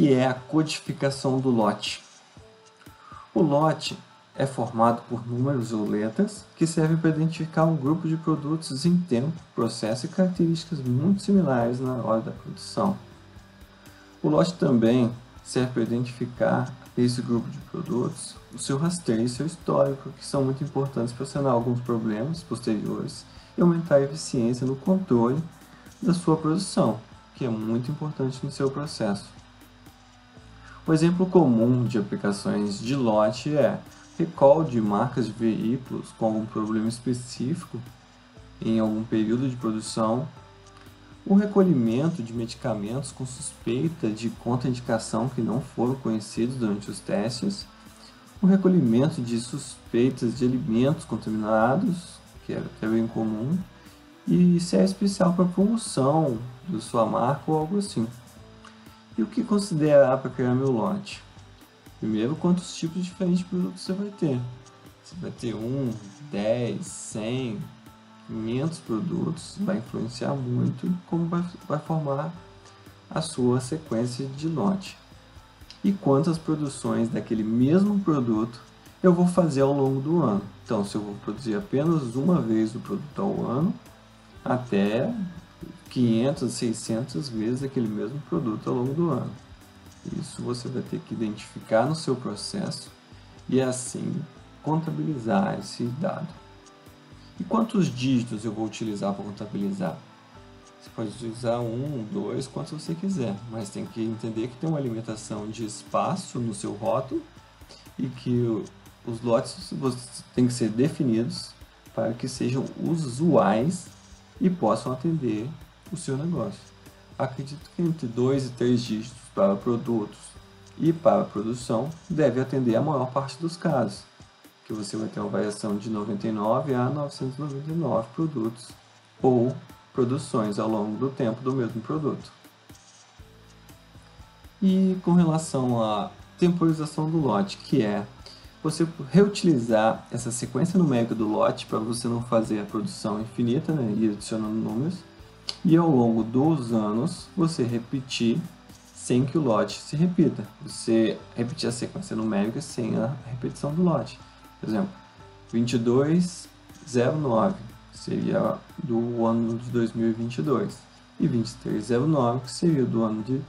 que é a codificação do lote? O lote é formado por números ou letras que servem para identificar um grupo de produtos em tempo, processo e características muito similares na hora da produção. O lote também serve para identificar esse grupo de produtos, o seu rastreio e seu histórico, que são muito importantes para sanar alguns problemas posteriores e aumentar a eficiência no controle da sua produção, que é muito importante no seu processo. Um exemplo comum de aplicações de lote é recall de marcas de veículos com algum problema específico em algum período de produção, o recolhimento de medicamentos com suspeita de contraindicação que não foram conhecidos durante os testes, o recolhimento de suspeitas de alimentos contaminados, que é bem comum, e se é especial para promoção da sua marca ou algo assim. E o que considerar para criar meu lote? Primeiro, quantos tipos diferentes de produtos você vai ter. Você vai ter 1, 10, 100, 500 produtos, vai influenciar muito como vai formar a sua sequência de lote. E quantas produções daquele mesmo produto eu vou fazer ao longo do ano. Então, se eu vou produzir apenas uma vez o produto ao ano, até 500, 600 vezes aquele mesmo produto ao longo do ano. Isso você vai ter que identificar no seu processo e assim contabilizar esse dado. E quantos dígitos eu vou utilizar para contabilizar? Você pode utilizar 1, 2, quantos você quiser, mas tem que entender que tem uma limitação de espaço no seu rótulo e que os lotes têm que ser definidos para que sejam usuais e possam atender o seu negócio. Acredito que entre 2 e 3 dígitos para produtos e para produção deve atender a maior parte dos casos, que você vai ter uma variação de 99 a 999 produtos ou produções ao longo do tempo do mesmo produto. E com relação à temporização do lote, que é você reutilizar essa sequência numérica do lote para você não fazer a produção infinita, né, e adicionando números, e ao longo dos anos você repetir sem que o lote se repita. Você repetir a sequência numérica sem a repetição do lote. Por exemplo, 2209 seria do ano de 2022 e 2309 que seria do ano de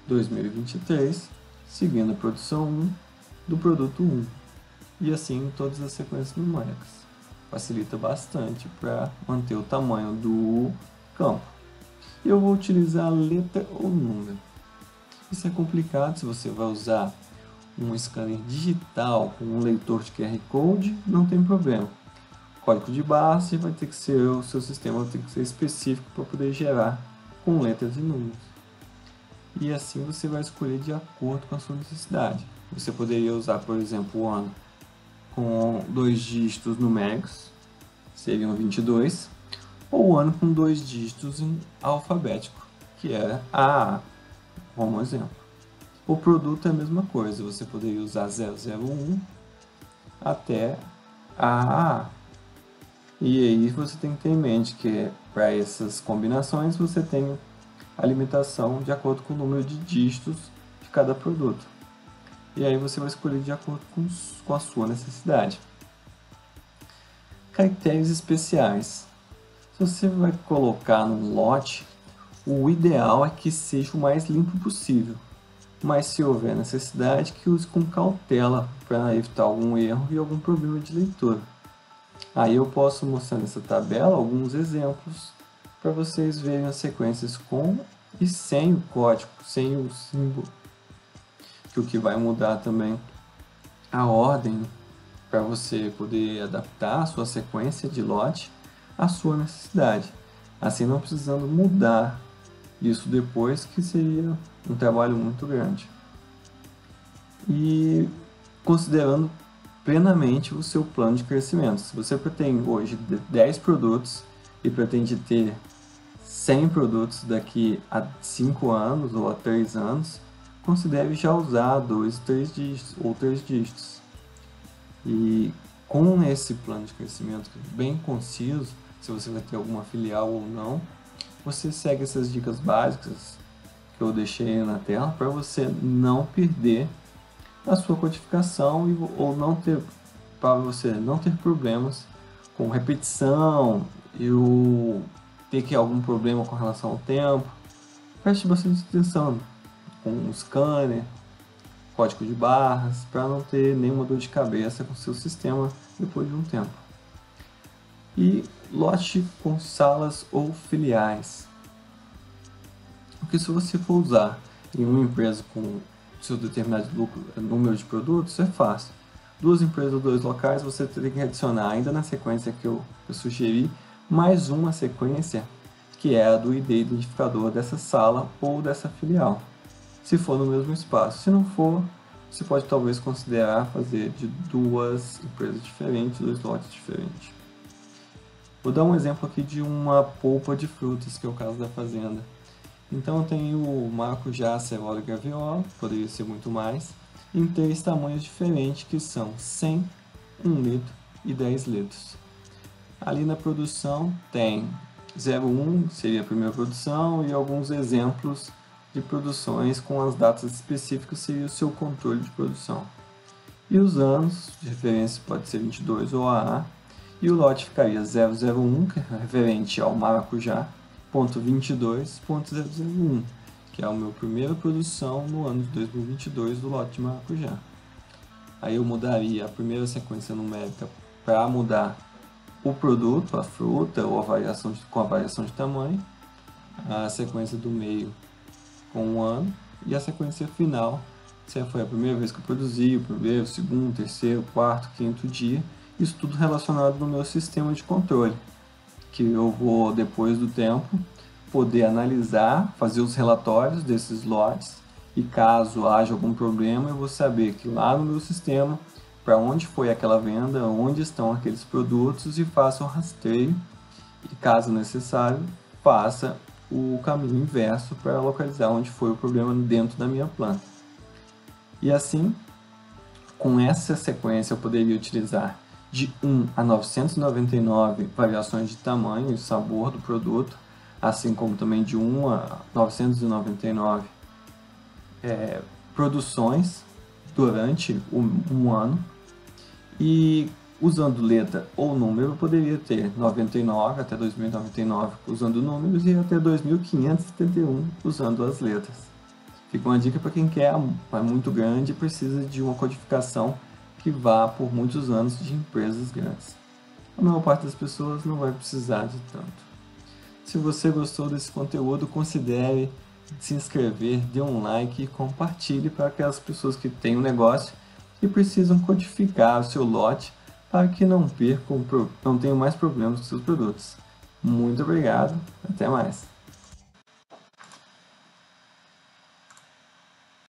2023, seguindo a produção 1 do produto 1. E assim todas as sequências numéricas. Facilita bastante para manter o tamanho do campo. Eu vou utilizar letra ou número. Isso é complicado se você vai usar um scanner digital com um leitor de QR Code, não tem problema. Código de barras vai ter que ser, o seu sistema tem que ser específico para poder gerar com letras e números. E assim você vai escolher de acordo com a sua necessidade. Você poderia usar, por exemplo, o ano com 2 dígitos numéricos, seriam 22, ou o ano com 2 dígitos em alfabético, que é AA, como exemplo. O produto é a mesma coisa, você poderia usar 001 até AA. E aí você tem que ter em mente que para essas combinações você tem a limitação de acordo com o número de dígitos de cada produto. E aí você vai escolher de acordo com a sua necessidade. Caracteres especiais. Se você vai colocar no lote, o ideal é que seja o mais limpo possível. Mas se houver necessidade, que use com cautela para evitar algum erro e algum problema de leitura. Aí eu posso mostrar nessa tabela alguns exemplos para vocês verem as sequências com e sem o código, sem o símbolo. Que o que vai mudar também a ordem para você poder adaptar a sua sequência de lote à sua necessidade. Assim não precisando mudar isso depois, que seria um trabalho muito grande. E considerando plenamente o seu plano de crescimento. Se você pretende hoje 10 produtos e pretende ter 100 produtos daqui a 5 anos ou a 3 anos, considere já usar 2, 3 dígitos ou 3 dígitos. E com esse plano de crescimento bem conciso, se você vai ter alguma filial ou não, você segue essas dicas básicas que eu deixei na tela para você não perder a sua codificação ou não ter, para você não ter problemas com repetição e ter que algum problema com relação ao tempo. Preste bastante atenção com o scanner, código de barras, para não ter nenhuma dor de cabeça com seu sistema depois de um tempo. E lote com salas ou filiais. Porque se você for usar em uma empresa com seu determinado número de produtos, é fácil. 2 empresas, 2 locais, você teria que adicionar ainda na sequência que eu sugeri, mais uma sequência que é a do ID identificador dessa sala ou dessa filial, se for no mesmo espaço. Se não for, você pode talvez considerar fazer de 2 empresas diferentes, 2 lotes diferentes. Vou dar um exemplo aqui de uma polpa de frutas, que é o caso da fazenda. Então eu tenho o maracujá, acerola e graviola, poderia ser muito mais, em 3 tamanhos diferentes, que são 100, 1 litro e 10 litros. Ali na produção tem 01, seria a primeira produção, e alguns exemplos de produções com as datas específicas, seria o seu controle de produção. E os anos de referência pode ser 22 ou AA, e o lote ficaria 001, que é referente ao maracujá, .22.001, que é a minha primeira produção no ano de 2022 do lote de maracujá. Aí eu mudaria a primeira sequência numérica para mudar o produto, a fruta ou com a variação de tamanho, a sequência do meio com 1 ano e a sequência final, se foi a primeira vez que eu produzi, o primeiro, segundo, terceiro, quarto, quinto dia, isso tudo relacionado no meu sistema de controle, que eu vou, depois do tempo, poder analisar, fazer os relatórios desses lotes, e caso haja algum problema, eu vou saber que lá no meu sistema, para onde foi aquela venda, onde estão aqueles produtos, e faça o rastreio, e caso necessário, faça o caminho inverso para localizar onde foi o problema dentro da minha planta. E assim, com essa sequência eu poderia utilizar de 1 a 999 variações de tamanho e sabor do produto, assim como também de 1 a 999 produções durante um ano. E usando letra ou número, eu poderia ter 99 até 2099 usando números e até 2571 usando as letras. Fica uma dica para quem quer, é muito grande e precisa de uma codificação que vá por muitos anos de empresas grandes. A maior parte das pessoas não vai precisar de tanto. Se você gostou desse conteúdo, considere se inscrever, dê um like e compartilhe para aquelas pessoas que têm um negócio e precisam codificar o seu lote para que não tenham mais problemas com seus produtos. Muito obrigado, até mais!